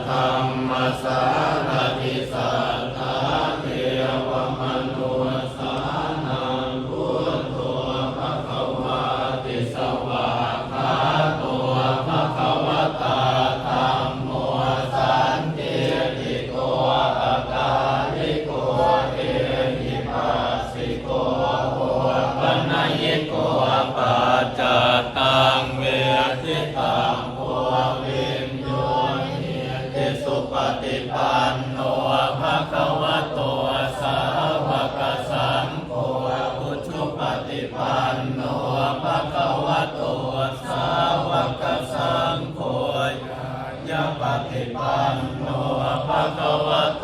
ธรรมสารติสัทธาเทวมนุสานังพุทโธภควาติสวากขาโตภควตาธัมโมสันติติโกอาการิโกเอหิปัสสิโกโหปัญญิโกปัจจตังเวทิตังโพวินโยนิติสุปฏิปันโนภะคะวะโตสาวกสังโฆอุชุปฏิปันโนภะคะวะโตสาวกสังโฆยะปฏิปันโนภะคะวะโต